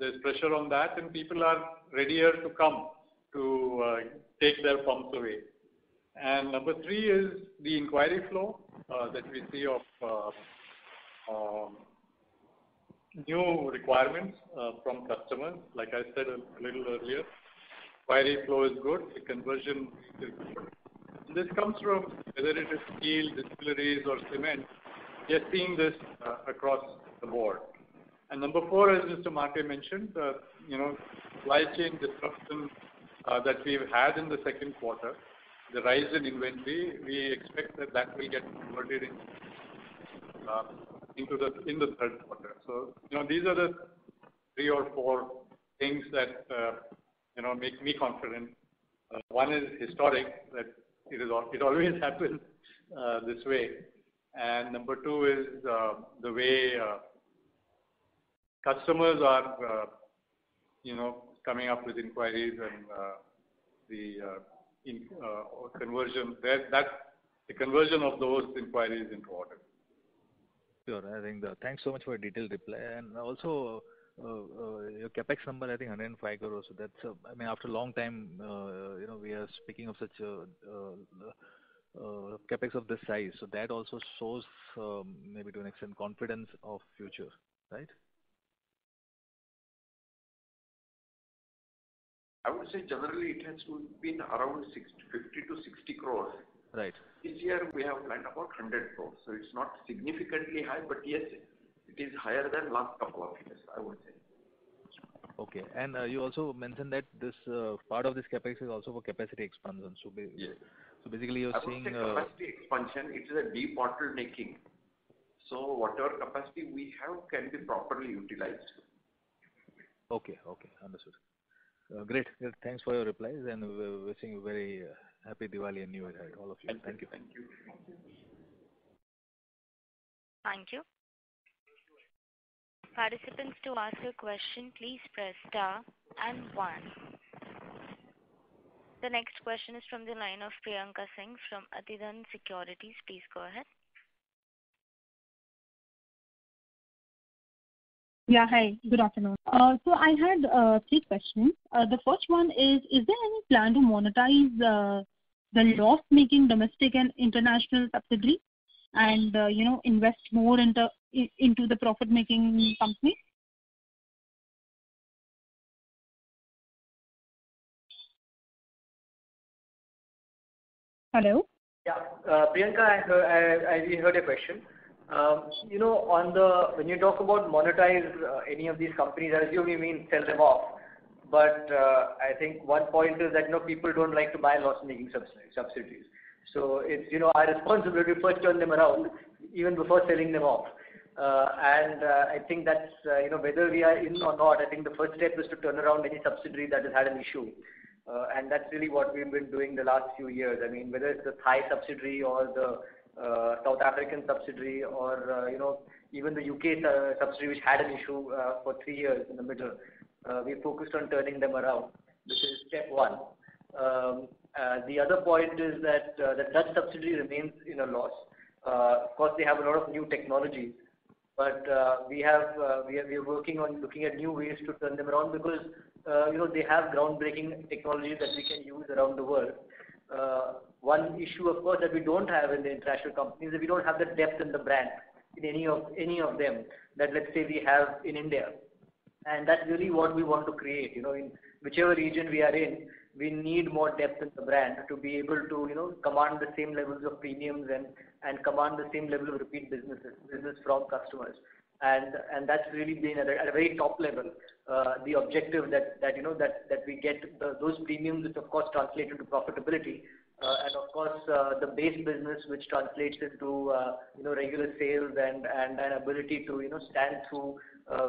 there's pressure on that and people are readier to come to take their pumps away. And number three is the inquiry flow that we see of new requirements from customers. Like I said a little earlier, inquiry flow is good, the conversion is good. This comes from whether it is steel, distilleries or cement. We are seeing this across the board. Number 4, as Mr. Mate mentioned, supply chain disruption that we've had in the second quarter, the rise in inventory, we expect that will get converted in the third quarter. So, these are the 3 or 4 things that make me confident. One is historic, that it always happens this way, and number 2 is the way customers are coming up with inquiries and the conversion. The conversion of those inquiries into order. Sure. I think thanks so much for a detailed reply. And also, your capex number, I think 105 crores. So that's, after a long time, we are speaking of such capex of this size. So that also shows, maybe to an extent, confidence of future, right? I would say generally it has been around 50 to 60 crores. Right. This year we have planned about 100 crores. So it's not significantly high, but yes, it is higher than last couple of years, I would say. Okay. And you also mentioned that this part of this capex is also for capacity expansion. So, yes. So basically you're saying... capacity expansion, it is a debottlenecking. So whatever capacity we have can be properly utilized. Okay, understood. Great. Thanks for your replies, and we're wishing you very happy Diwali and New Year, all of you. Thank you. Thank you. Thank you. Participants, to ask a question, please press star and 1. The next question is from the line of Priyanka Singh from Atidhan Securities. Please go ahead. Yeah, hi. Good afternoon. So I had 3 questions. The first one is there any plan to monetize the loss-making domestic and international subsidiary and, invest more into the profit-making company? Hello? Yeah. Priyanka, I heard a question. When you talk about monetize any of these companies, I assume you mean sell them off. But I think one point is that people don't like to buy loss-making subsidiaries. So it's our responsibility to first turn them around, even before selling them off. And I think that's whether we are in or not. I think the first step is to turn around any subsidiary that has had an issue. And that's really what we've been doing the last few years. Whether it's the Thai subsidiary or the South African subsidiary or even the UK subsidiary which had an issue for 3 years in the middle. We focused on turning them around. This is step 1. The other point is that the Dutch subsidiary remains in a loss. Of course, they have a lot of new technologies, but we are working on looking at new ways to turn them around because they have groundbreaking technologies that we can use around the world. One issue, of course, that we don't have in the international companies is that we don't have the depth in the brand in any of them that, let's say, we have in India. And that's really what we want to create. In whichever region we are in, we need more depth in the brand to be able to, command the same levels of premiums and command the same level of repeat business from customers. And that's really been at a very top level, the objective that we get those premiums, which of course translate into profitability, and of course the base business which translates into regular sales and an ability to stand through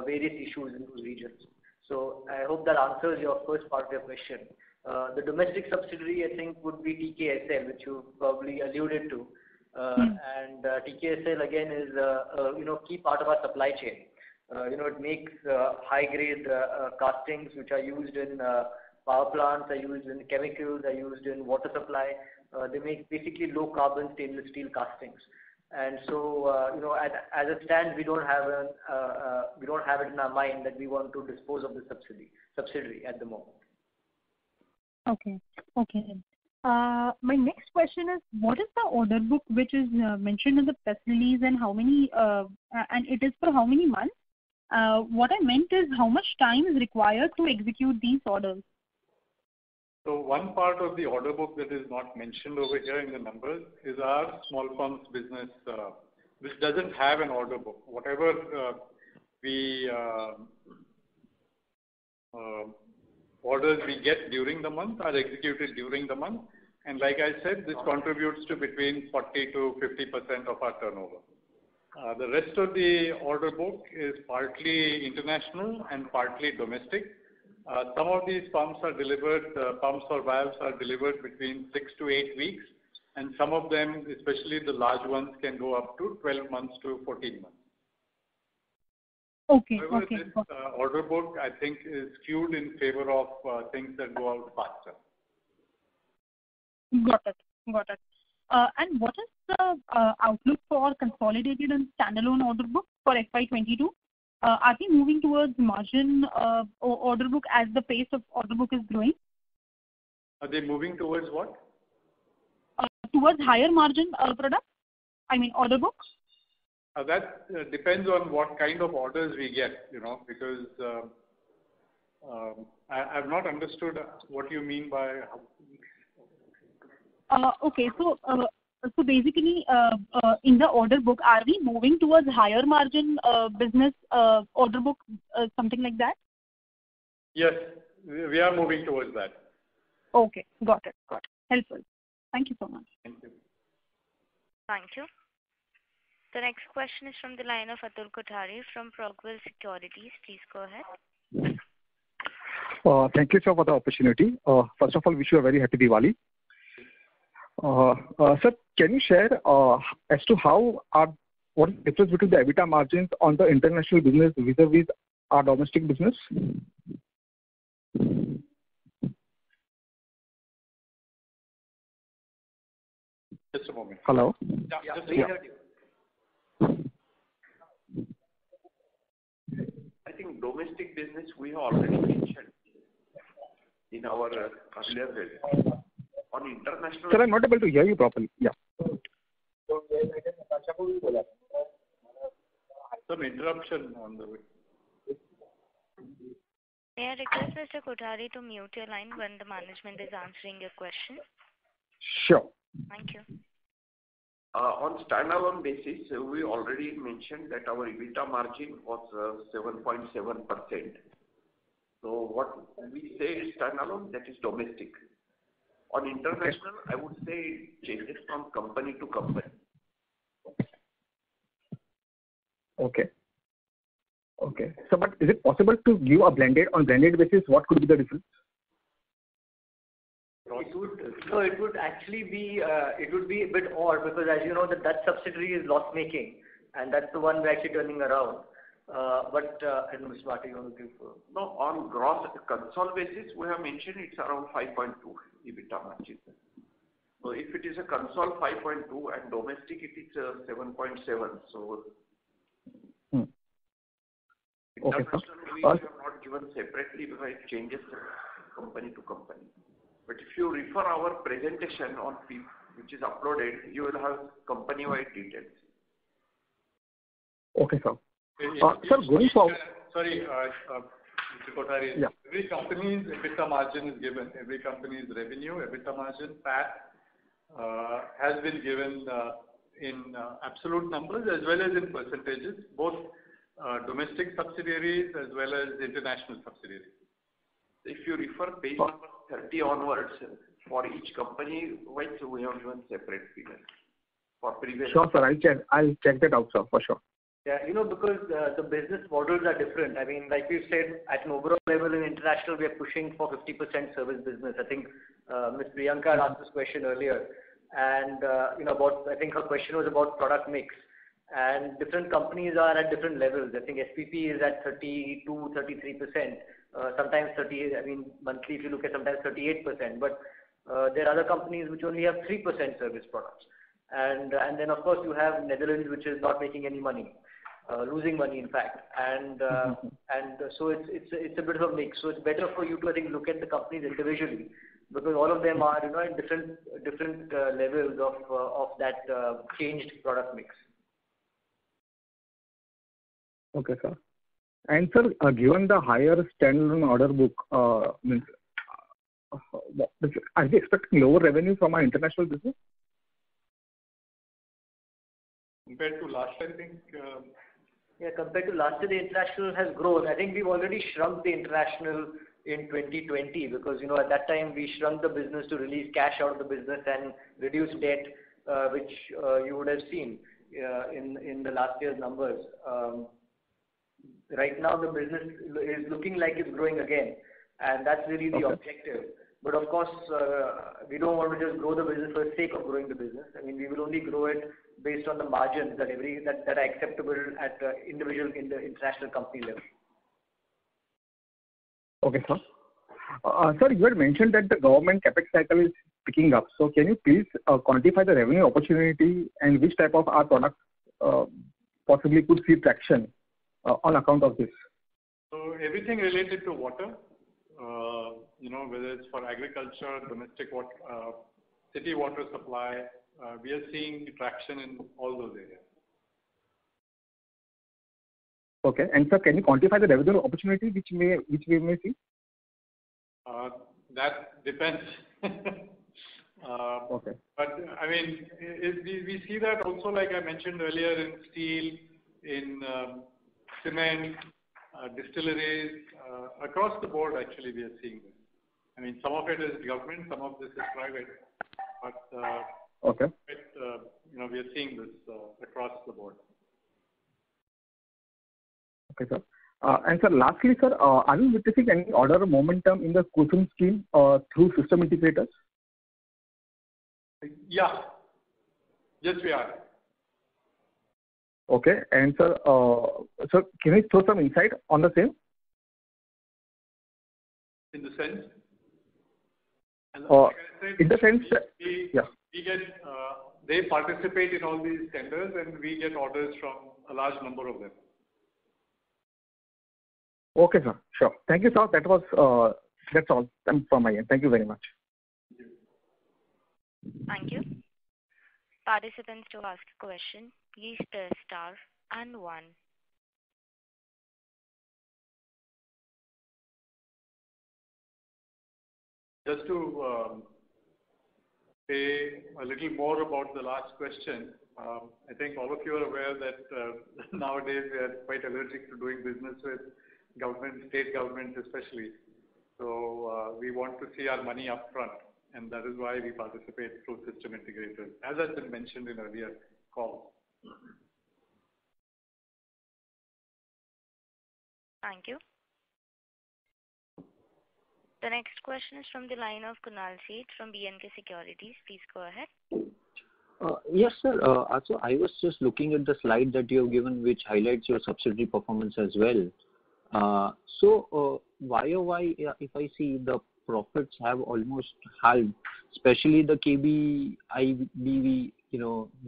various issues in those regions. So I hope that answers your first part of your question. The domestic subsidiary, I think, would be TKSL, which you probably alluded to. And TKSL again is a key part of our supply chain. It makes high-grade castings which are used in power plants, are used in chemicals, are used in water supply. They make basically low-carbon stainless steel castings. And so, as it stands, we don't have it in our mind that we want to dispose of the subsidiary at the moment. Okay. My next question is, what is the order book which is mentioned in the press release and how many, and it is for how many months? What I meant is how much time is required to execute these orders? So one part of the order book that is not mentioned over here in the numbers is our small pumps business, which doesn't have an order book. Whatever we orders we get during the month are executed during the month. And like I said, this contributes to between 40 to 50% of our turnover. The rest of the order book is partly international and partly domestic. Some of these pumps are delivered, pumps or valves are delivered between 6 to 8 weeks, and some of them, especially the large ones, can go up to 12 months to 14 months. Okay. However, Okay. this order book, I think, is skewed in favor of things that go out faster. Got it. Got it. And what is the outlook for consolidated and standalone order book for FY22? Are we moving towards margin order book as the pace of order book is growing? Are they moving towards what? Towards higher margin products? I mean, order books? That depends on what kind of orders we get, because I've not understood what you mean by. Okay, so basically, in the order book, are we moving towards higher margin business order book, something like that? Yes, we are moving towards that. Okay, got it. Helpful. Thank you so much. Thank you. Thank you. The next question is from the line of Atul Kothari from Progwell Securities. Please go ahead. Thank you, sir, for the opportunity. First of all, wish you a very happy Diwali. Sir, can you share as to what is the difference between the EBITDA margins on the international business vis-a-vis our domestic business? Just a moment. Hello? Yeah. I think domestic business we have already mentioned in our earlier release. On international. Sir, I'm not able to hear you properly. Yeah. Some interruption on the way. May I request Mr. Kothari to mute your line when the management is answering your question? Sure. Thank you. On standalone basis, we already mentioned that our EBITDA margin was 7.7%. So what we say is standalone, that is domestic. On international, I would say it changes from company to company. Okay. So, but is it possible to give a blended basis? What could be the difference? It would actually be it would be a bit odd because, as you know, that subsidiary is loss making, and that's the one we're actually turning around. But I don't know, Smarty, you want to give? No, on gross consolidated basis, we have mentioned it's around 5.2 EBITDA margin. So if it is a consol 5.2 and domestic it is 7.7. So international we have not given separately because it changes company to company. But if you refer our presentation on which is uploaded, you will have company-wide details. Okay, sir. Sir, going forward. Sorry, Mr. Kothari. Yeah. Every company's EBITDA margin is given. Every company's revenue, EBITDA margin, PAT has been given in absolute numbers as well as in percentages, both domestic subsidiaries as well as international subsidiaries. If you refer page number 30 onwards, for each company, we have given separate figures for previous. Sure, sir. I'll check that out, sir, for sure. Yeah, because the business models are different. I mean, like we've said, at an overall level in international, we are pushing for 50% service business. I think Ms. Priyanka asked this question earlier, and I think her question was about product mix. And different companies are at different levels. I think SPP is at 32, 33%. Sometimes 30. I mean, monthly, if you look at sometimes 38%. But there are other companies which only have 3% service products. And then of course you have Netherlands, which is not making any money. Losing money, in fact, and so it's a bit of a mix. So it's better for you to, I think, look at the companies individually because all of them are, at different levels of that changed product mix. Okay, sir. And sir, given the higher standalone order book, are we expecting lower revenue from our international business? Compared to last, I think Yeah, compared to last year, the international has grown. I think we've already shrunk the international in 2020 because, at that time we shrunk the business to release cash out of the business and reduce debt, which you would have seen in the last year's numbers. Right now, the business is looking like it's growing again, and that's really the objective. But of course, we don't want to just grow the business for the sake of growing the business. I mean, we will only grow it based on the margins that are acceptable at in the international company level. Okay, sir. Sir, you had mentioned that the government capex cycle is picking up. So can you please quantify the revenue opportunity and which type of our products possibly could see traction on account of this? So everything related to water, whether it's for agriculture, domestic water, city water supply, we are seeing traction in all those areas. Okay. And sir, can you quantify the revenue opportunity which we may see? That depends. Okay. But I mean, we see that also, like I mentioned earlier, in steel, in cement, distilleries, across the board. Actually, we are seeing this. I mean, some of it is government, some of this is private, but okay. We are seeing this across the board. Okay, sir. And sir, lastly, sir, are you witnessing any order momentum in the KUSUM scheme through system integrators? Yeah. Yes, we are. Okay. And sir, can you throw some insight on the same? In the sense? Like I said, in the sense that we get, they participate in all these tenders and we get orders from a large number of them. Okay, sir. Sure. Thank you, sir. That's all from my end. Thank you very much. Thank you. Participants, to ask a question, please press star and 1. Just to say a little more about the last question, I think all of you are aware that nowadays we are quite allergic to doing business with government, state governments especially. So we want to see our money up front, and that is why we participate through system integrators, as has been mentioned in earlier calls. Thank you. The next question is from the line of Kunal Seth from B&K Securities. Please go ahead. Yes, sir. Also, I was just looking at the slide that you have given, which highlights your subsidiary performance as well. So, YOY, if I see, the profits have almost halved, especially the KBIBV,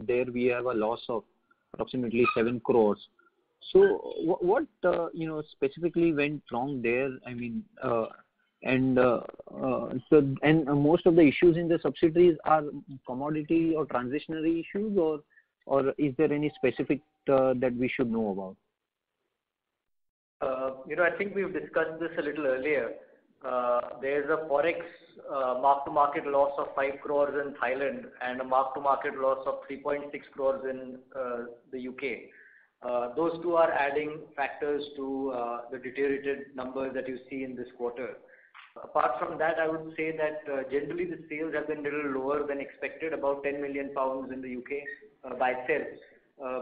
there we have a loss of approximately 7 crores. So what specifically went wrong there? I mean, and most of the issues in the subsidiaries are commodity or transitionary issues, or is there any specific that we should know about? I think we've discussed this a little earlier. There's a forex mark-to-market loss of 5 crores in Thailand and a mark-to-market loss of 3.6 crores in the UK. Those two are adding factors to the deteriorated numbers that you see in this quarter. Apart from that, I would say that generally the sales have been a little lower than expected, about 10 million pounds in the UK by itself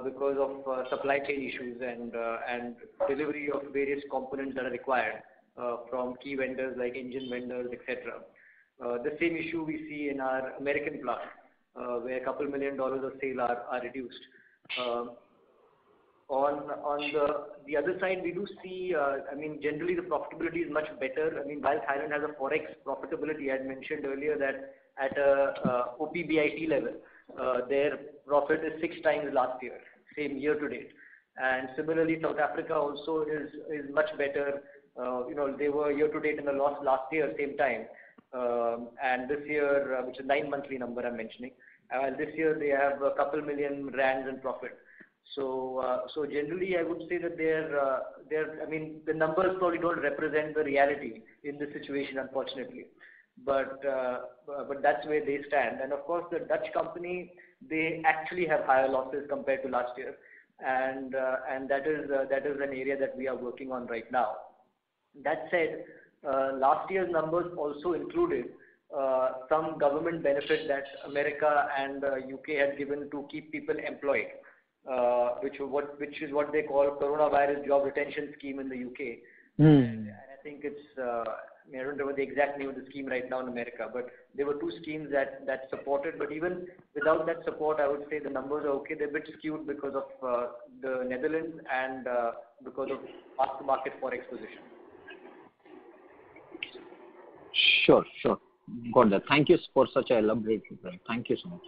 because of supply chain issues and delivery of various components that are required from key vendors like engine vendors, etc. The same issue we see in our American plant, where a couple $1 million of sale are reduced. On the other side, we do see, generally the profitability is much better. I mean, while Thailand has a forex profitability, I had mentioned earlier that at a OPBIT level, their profit is 6 times last year, same year to date. And similarly, South Africa also is much better. They were year to date in the loss last year, same time. And this year, which is 9-monthly number I'm mentioning, this year they have a couple million rands in profit. So generally, I would say that the numbers probably don't represent the reality in this situation, unfortunately. But that's where they stand. And of course, the Dutch company, they actually have higher losses compared to last year. and that is an area that we are working on right now. That said, last year's numbers also included some government benefit that America and UK had given to keep people employed, which is what they call Coronavirus Job Retention Scheme in the UK. And I think it's, I don't remember the exact name of the scheme right now in America, but there were two schemes that supported. But even without that support, I would say the numbers are okay. They're a bit skewed because of the Netherlands and because of market forex position. Sure. Got that. Thank you for such an elaborate reply. Thank you so much.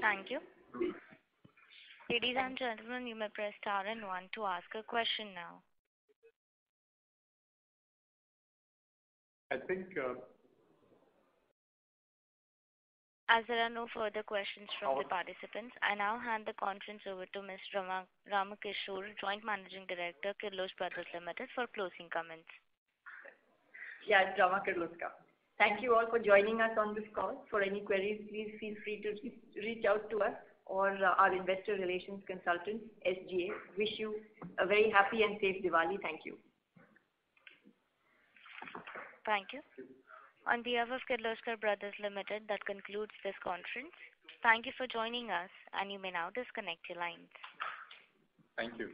Thank you. Ladies and gentlemen, you may press star and 1 to ask a question now. I think as there are no further questions from the participants, I now hand the conference over to Ms. Ramakishore, Joint Managing Director, Kirloskar Brothers Limited, for closing comments. Yeah, it's Rama Kirloskar. Thank you all for joining us on this call. For any queries, please feel free to reach out to us or our investor relations consultant, SGA. Wish you a very happy and safe Diwali. Thank you. Thank you. On behalf of Kirloskar Brothers Limited, that concludes this conference. Thank you for joining us, and you may now disconnect your lines. Thank you.